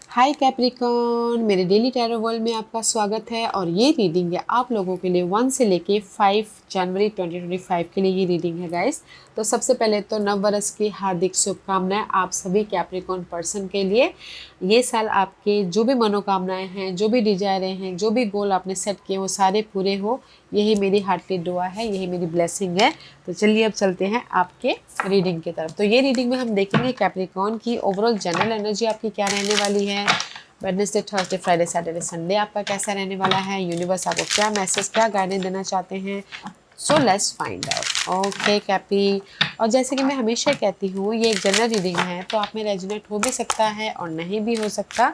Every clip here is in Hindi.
हाय कैप्रिकॉन, मेरे डेली टैरो वर्ल्ड में आपका स्वागत है। और ये रीडिंग है आप लोगों के लिए 1 से लेके 5 जनवरी 2025 के लिए ये रीडिंग है गाइस। तो सबसे पहले तो नव वर्ष की हार्दिक शुभकामनाएं आप सभी कैप्रिकॉन पर्सन के लिए। ये साल आपके जो भी मनोकामनाएं हैं, जो भी डिजायरें हैं, जो भी गोल आपने सेट किए वो सारे पूरे हो, यही मेरी हार्टली दुआ है, यही मेरी ब्लेसिंग है। तो चलिए अब चलते हैं आपके रीडिंग की तरफ। तो ये रीडिंग में हम देखेंगे कैप्रिकॉन की ओवरऑल जनरल एनर्जी आपकी क्या रहने वाली है। Wednesday, Thursday, Friday, Saturday, Sunday आपका कैसा रहने वाला है। यूनिवर्स आपको क्या मैसेज, क्या गाइडेंस देना चाहते हैं। So let's find out. Okay cappy, और जैसे कि मैं हमेशा कहती हूँ ये एक जनरल रीडिंग है, तो आप में रेजोनेट हो भी सकता है और नहीं भी हो सकता।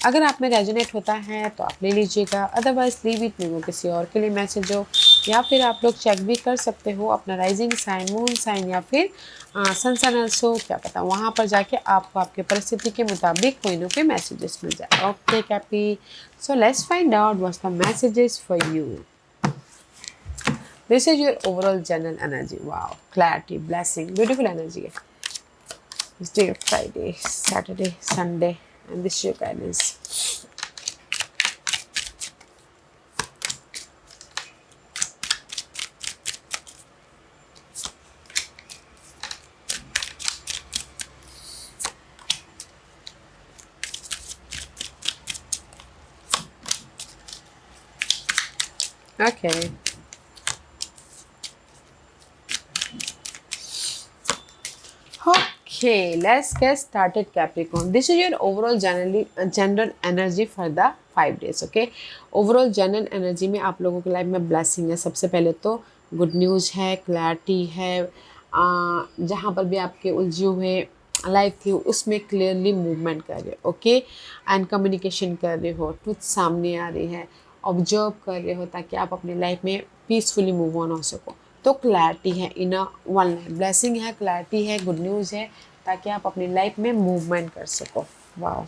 अगर आप में रेजोनेट होता है तो आप ले लीजिएगा, अदरवाइज लीव इट, नहीं वो किसी और के लिए मैसेज हो। या फिर आप लोग चेक भी कर सकते हो अपना राइजिंग साइन, मून साइन या फिर सन साइन ऑल्सो, क्या पता वहाँ पर जाके आपको आपके परिस्थिति के मुताबिक कोई ना कोई मैसेजेस मिल जाए। Okay cappy, so let's find out what's the messages for you. This is your overall general energy. Wow, clarity, blessing, beautiful energy. This day, Friday, Saturday, Sunday, and this is your guidance. Okay. Okay, let's get started Capricorn. This is your overall general energy for the 5 days. Okay, overall general energy में आप लोगों की लाइफ में ब्लेसिंग है। सबसे पहले तो गुड न्यूज़ है, क्लैरिटी है। जहाँ पर भी आपके उलझे हुए लाइफ थी उसमें क्लियरली मूवमेंट कर रहे हो। ओके, एंड कम्युनिकेशन कर रहे हो, ट्रुथ सामने आ रही है, ऑब्जर्व कर रहे हो ताकि आप अपनी लाइफ में पीसफुली मूव ऑन हो सको। तो क्लैरिटी है इन वन लाइन, ब्लेसिंग है, क्लैरिटी है, गुड न्यूज़ है, ताकि आप अपनी लाइफ में मूवमेंट कर सको। वाओ,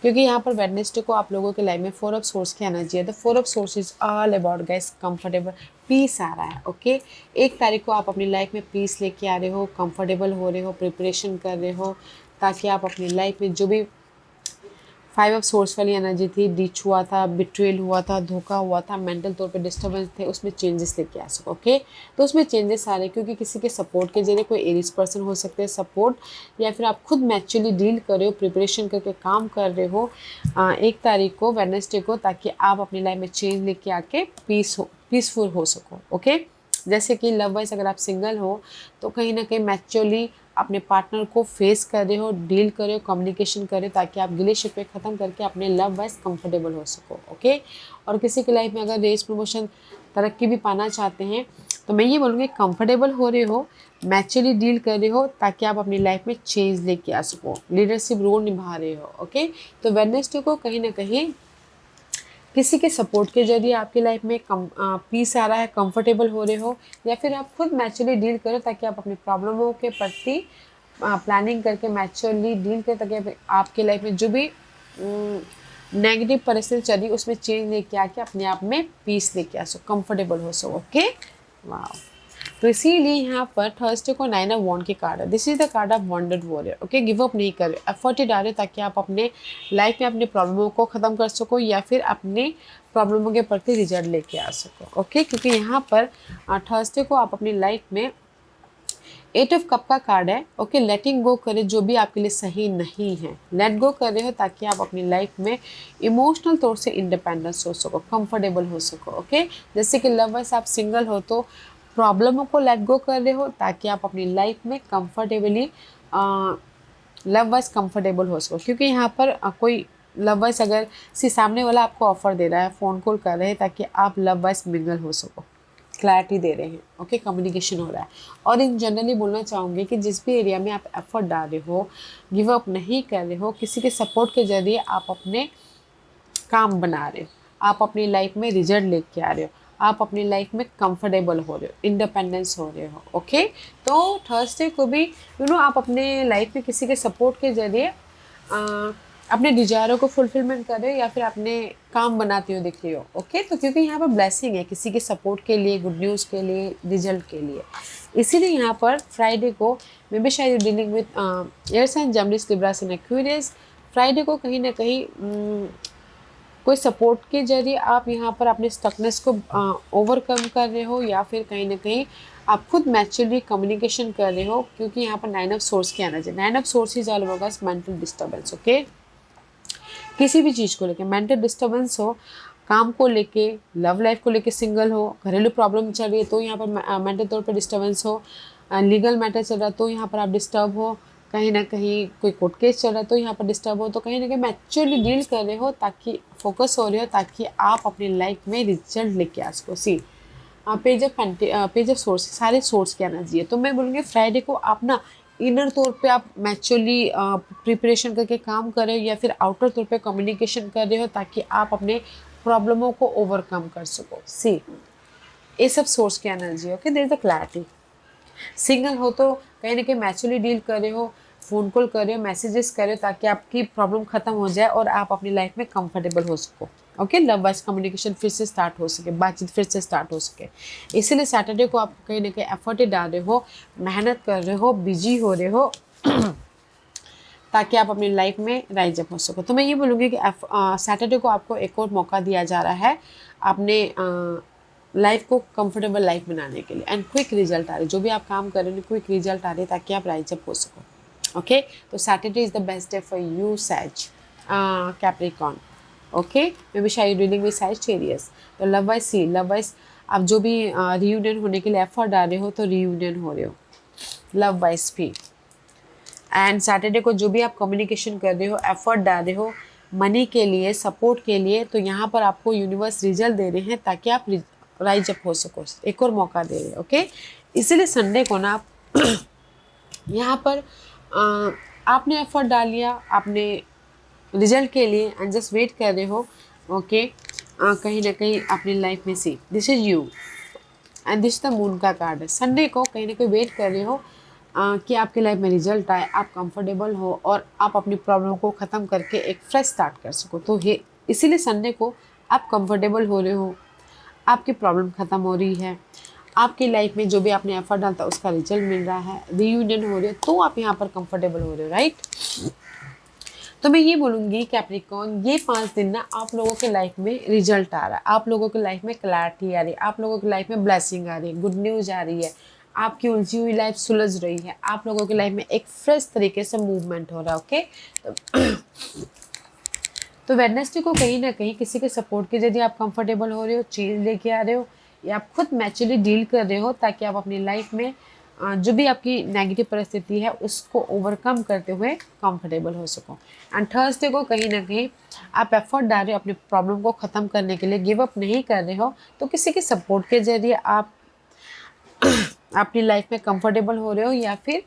क्योंकि यहाँ पर वेडनेसडे को आप लोगों के लाइफ में 4 ऑफ सोर्स की एनर्जी है। The 4 of swords is all about guys comfortable, peace आ रहा है। ओके, 1 तारीख को आप अपनी लाइफ में पीस लेके आ रहे हो, कंफर्टेबल हो रहे हो, प्रिपरेशन कर रहे हो ताकि आप अपनी लाइफ में जो भी 5 ऑफ सोर्स वाली एनर्जी थी, डिच हुआ था, बिट्रेल हुआ था, धोखा हुआ था, मेंटल तौर पे डिस्टर्बेंस थे, उसमें चेंजेस लेके आ सको। ओके, तो उसमें चेंजेस आ रहे हैं क्योंकि किसी के सपोर्ट के जरिए, कोई एरिस पर्सन हो सकते हैं सपोर्ट, या फिर आप खुद मैच्योरली डील कर रहे हो, प्रिपरेशन करके काम कर रहे हो 1 तारीख को वेडनेसडे को, ताकि आप अपनी लाइफ में चेंज लेके आके पीसफुल हो सको। ओके, जैसे कि लव वाइज अगर आप सिंगल हो तो कहीं ना कहीं मैच्योरली अपने पार्टनर को फेस कर रहे हो, डील कर रहे हो, कम्युनिकेशन कर रहे हो ताकि आप गिले शिकवे ख़त्म करके अपने लव वाइज कंफर्टेबल हो सको। ओके, और किसी की लाइफ में अगर रेस प्रमोशन तरक्की भी पाना चाहते हैं तो मैं ये बोलूँगी कंफर्टेबल हो रहे हो, मैच्योरली डील कर रहे हो ताकि आप अपनी लाइफ में चेंज लेके आ सको, लीडरशिप रोल निभा रहे हो। ओके, तो वेडनेसडे को कहीं ना कहीं किसी के सपोर्ट के जरिए आपकी लाइफ में पीस आ रहा है, कंफर्टेबल हो रहे हो, या फिर आप खुद मैच्योरली डील करो ताकि आप अपनी प्रॉब्लमों के प्रति प्लानिंग करके मैच्योरली डील करें ताकि आपकी लाइफ में जो भी नेगेटिव परिस्थिति चली उसमें चेंज लेके आके अपने आप में पीस लेके आ सको, कंफर्टेबल हो सको। ओके, वाह, तो इसीलिए यहाँ पर थर्सडे को 9 ऑफ वॉन्ड की कार्ड है। This is the card of wounded warrior. Okay, give up नहीं करे, एफर्ट ही डाले ताकि आप अपने लाइफ में अपने प्रॉब्लमों को ख़त्म कर सको या फिर अपने प्रॉब्लमों के प्रति रिजल्ट लेके आ सको। ओके, क्योंकि यहाँ पर थर्सडे को आप अपनी लाइफ में 8 ऑफ कप का कार्ड है। ओके, लेटिंग गो करे जो भी आपके लिए सही नहीं है, लेट गो कर रहे हो ताकि आप अपनी लाइफ में इमोशनल तौर से इंडिपेंडेंस हो सको, कंफर्टेबल हो सको। ओके, जैसे कि लव वाइज आप सिंगल हो तो प्रॉब्लमों को लेट गो कर रहे हो ताकि आप अपनी लाइफ में कंफर्टेबली लव वाइज कंफर्टेबल हो सको। क्योंकि यहाँ पर कोई लव वाइज अगर सामने वाला आपको ऑफर दे रहा है, फ़ोन कॉल कर रहे हैं ताकि आप लव वाइज मिंगल हो सको, क्लैरिटी दे रहे हैं। ओके, कम्युनिकेशन हो रहा है। और इन जनरली बोलना चाहूँगी कि जिस भी एरिया में आप एफर्ट डाल रहे हो, गिव अप नहीं कर रहे हो, किसी के सपोर्ट के जरिए आप अपने काम बना रहे हो, आप अपनी लाइफ में रिजल्ट लेके आ रहे हो, आप अपनी लाइफ में कंफर्टेबल हो रहे हो, इंडिपेंडेंस हो रहे हो। ओके, तो थर्सडे को भी आप अपने लाइफ में किसी के सपोर्ट के जरिए अपने डिजायरों को फुलफिलमेंट कर रहे हो या फिर अपने काम बनाते हो दिख रही हो। ओके, तो क्योंकि यहाँ पर ब्लेसिंग है किसी के सपोर्ट के लिए, गुड न्यूज़ के लिए, रिजल्ट के लिए, इसीलिए यहाँ पर फ्राइडे को मे बी शायद dealing with air sign Gemini Libra and Aquarius Friday को कहीं ना कहीं कोई सपोर्ट के जरिए आप यहाँ पर अपने स्टकनेस को ओवरकम कर रहे हो, या फिर कहीं ना कहीं आप खुद मैच्योरली कम्युनिकेशन कर रहे हो, क्योंकि यहाँ पर 9 ऑफ सोर्स की energy, 9 of swords is all about mental disturbance. Okay, किसी भी चीज़ को लेके मेंटल डिस्टर्बेंस हो, काम को लेके, लव लाइफ को लेके, सिंगल हो, घरेलू प्रॉब्लम चल रही है तो यहाँ पर मेंटल तौर पर डिस्टर्बेंस हो, लीगल मैटर चल रहा है तो यहाँ पर आप डिस्टर्ब हो, कहीं ना कहीं कोई कोर्ट केस चल रहा है तो यहाँ पर डिस्टर्ब हो, तो कहीं ना कहीं मैच्योरली डील कर रहे हो, ताकि फोकस हो रहे हो, ताकि आप अपनी लाइफ में रिजल्ट लेके आ सको। सी पेज ऑफ सोर्स, सारे सोर्स की एनर्जी है। तो मैं बोलूँगी फ्राइडे को आप ना इनर तौर पे आप मैच्योरली प्रिपरेशन करके काम कर रहे हो, या फिर आउटर तौर पे कम्युनिकेशन कर रहे हो, ताकि आप अपने प्रॉब्लमों को ओवरकम कर सको। सी ये सब सोर्स की एनर्जी है। Okay, there is the clarity. Single हो तो कहीं ना कहीं मैच्योरली डील कर रहे हो, फ़ोन कॉल कर रहे हो, मैसेजेस कर रहे हो, ताकि आपकी प्रॉब्लम ख़त्म हो जाए और आप अपनी लाइफ में कंफर्टेबल हो सको। ओके, लव वाइज कम्युनिकेशन फिर से स्टार्ट हो सके, बातचीत फिर से स्टार्ट हो सके। इसीलिए सैटरडे को आप कहीं ना कहीं एफर्ट डाल रहे हो, मेहनत कर रहे हो, बिजी हो रहे हो ताकि आप अपनी लाइफ में राइज अप हो सको। तो मैं ये बोलूँगी कि सैटरडे को आपको एक और मौका दिया जा रहा है अपने लाइफ को कंफर्टेबल लाइफ बनाने के लिए, एंड क्विक रिजल्ट आ रहे, जो भी आप काम कर रहे हो क्विक रिजल्ट आ रहे, ताकि आप राइज अप हो सको। ओके, तो Saturday is the best day for you says Capricorn. Okay, may be शायद डीलिंग विद सैजिटेरियस। तो love wise see, love wise आप जो भी रियूनियन होने के लिए एफर्ट डाल रहे हो तो रियूनियन हो रहे हो लव वाइज भी। एंड सैटरडे को जो भी आप कम्युनिकेशन कर रहे हो, एफर्ट डाल रहे हो मनी के लिए, सपोर्ट के लिए, तो यहाँ पर आपको यूनिवर्स रिजल्ट दे रहे हैं ताकि आप राइज अप हो सको, एक और मौका दे रहे हैं। ओके, इसीलिए संडे को ना आप यहाँ पर आपने एफर्ट डाल लिया, आपने रिजल्ट के लिए, एंड जस्ट वेट कर रहे हो। ओके, कहीं ना कहीं अपनी लाइफ में see this is you and this the moon का कार्ड है। संडे को कहीं ना कहीं वेट कर रहे हो कि आपकी लाइफ में रिजल्ट आए, आप कंफर्टेबल हो और आप अपनी प्रॉब्लम को ख़त्म करके एक फ्रेश स्टार्ट कर सको। तो ये इसीलिए संडे को आप कंफर्टेबल हो रहे हो, आपकी प्रॉब्लम ख़त्म हो रही है, आपकी लाइफ में जो भी आपने एफर्ट डालता उसका रिजल्ट मिल रहा है, रियूनियन हो रही है, तो आप यहाँ पर कंफर्टेबल हो रहे हो, राइट। तो मैं ये बोलूँगी कैप्रिकॉर्न, ये 5 दिन ना आप लोगों के लाइफ में रिजल्ट आ रहा है, आप लोगों की लाइफ में क्लैरिटी आ रही है, आप लोगों की लाइफ में ब्लेसिंग आ रही है, गुड न्यूज़ आ रही है, आपकी उलझी हुई लाइफ सुलझ रही है, आप लोगों की लाइफ में एक फ्रेश तरीके से मूवमेंट हो रहा है। ओके, तो वेडनेसडे को कहीं ना कहीं किसी के सपोर्ट के जरिए आप कंफर्टेबल हो रहे हो, चेंज लेके आ रहे हो, या आप खुद मैच्योरली डील कर रहे हो, ताकि आप अपनी लाइफ में जो भी आपकी नेगेटिव परिस्थिति है उसको ओवरकम करते हुए कंफर्टेबल हो सको। एंड थर्सडे को कहीं ना कहीं आप एफर्ट डाल रहे हो अपनी प्रॉब्लम को ख़त्म करने के लिए, गिव अप नहीं कर रहे हो, तो किसी के सपोर्ट के जरिए आप अपनी लाइफ में कंफर्टेबल हो रहे हो, या फिर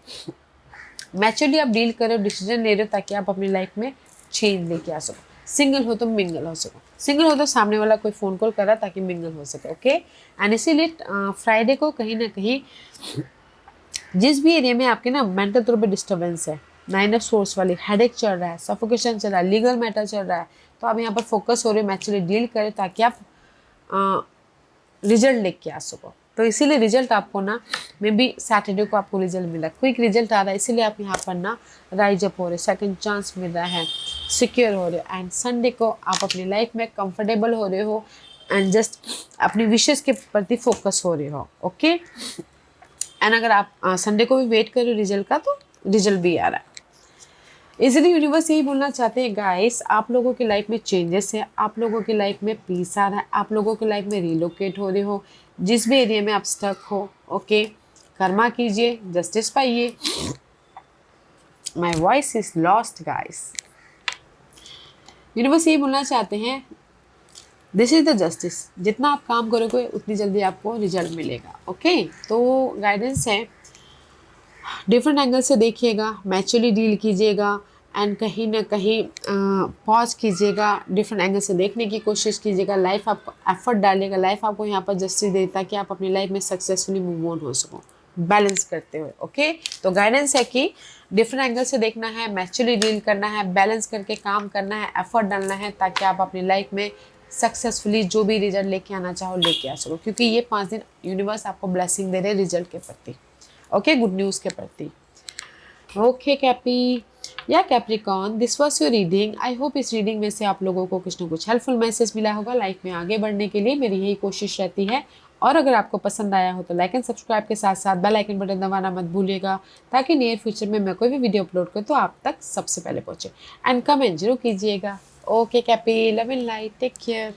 मैच्योरली आप डील कर रहे हो, डिसीजन ले रहे हो, ताकि आप अपनी लाइफ में चेंज लेके आ सको। सिंगल हो तो मिंगल हो सको, सिंगल हो तो सामने वाला कोई फ़ोन कॉल कर रहा ताकि मिंगल हो सके। ओके, एंड इसीलिए फ्राइडे को कहीं ना कहीं जिस भी एरिया में आपके ना मेंटल तौर पे डिस्टर्बेंस है, 9 ऑफ सोर्स वाली हेडेक चल रहा है, सफोकेशन चल रहा है, लीगल मैटर चल रहा है, तो आप यहाँ पर फोकस हो रहे हो, मैच्योरली डील करें, ताकि आप रिजल्ट लेके आ सको। तो इसीलिए रिजल्ट आपको ना मे बी सैटरडे को आपको रिजल्ट मिला, क्विक रिजल्ट आ रहा है, इसीलिए आप यहाँ पर ना राइज अप हो रहे, सेकंड चांस मिल रहा है, सिक्योर हो रहे हो। एंड संडे को आप अपनी लाइफ में कंफर्टेबल हो रहे हो, एंड जस्ट अपनी विशेष के प्रति फोकस हो रहे हो। ओके, एंड अगर आप संडे को भी वेट कर रहे हो रिजल्ट का, तो रिजल्ट भी आ रहा है। इसलिए यूनिवर्स यही बोलना चाहते हैं गाइस, आप लोगों की लाइफ में चेंजेस है, आप लोगों की लाइफ में पीस आ रहा है, आप लोगों की लाइफ में रिलोकेट हो रहे हो, जिस भी एरिया में आप स्टक हो। ओके, कर्मा कीजिए, जस्टिस पाइए। My voice is lost guys. Universe यही बोलना चाहते हैं, दिस इज द जस्टिस, जितना आप काम करोगे उतनी जल्दी आपको रिजल्ट मिलेगा। ओके, तो गाइडेंस है, डिफरेंट एंगल से देखिएगा, मैच्योरली डील कीजिएगा, एंड कहीं ना कहीं पॉज कीजिएगा, डिफरेंट एंगल से देखने की कोशिश कीजिएगा, लाइफ आपको एफर्ट डालिएगा, लाइफ आपको यहाँ पर जस्टिस देता है कि आप अपनी लाइफ में सक्सेसफुली मूव ऑन हो सको बैलेंस करते हुए। ओके, तो गाइडेंस है कि डिफरेंट एंगल से देखना है, मैच्योरली डील करना है, बैलेंस करके काम करना है, एफर्ट डालना है, ताकि आप अपनी लाइफ में सक्सेसफुली जो भी रिजल्ट लेके आना चाहो लेके आ सको, क्योंकि ये 5 दिन यूनिवर्स आपको ब्लेसिंग दे रहे हैं रिजल्ट के प्रति। ओके, गुड न्यूज़ के प्रति। ओके कैपी या Capricorn, this was your reading. I hope इस रीडिंग में से आप लोगों को कुछ ना कुछ हेल्पफुल मैसेज मिला होगा। लाइफ में आगे बढ़ने के लिए मेरी यही कोशिश रहती है। और अगर आपको पसंद आया हो तो लाइक एंड सब्सक्राइब के साथ साथ बेल आइकन बटन दबाना मत भूलिएगा, ताकि नियर फ्यूचर में मैं कोई भी वीडियो अपलोड करूँ तो आप तक सबसे पहले पहुँचे। एंड कमेंट जरूर कीजिएगा। Okay cappy, love and light, take care.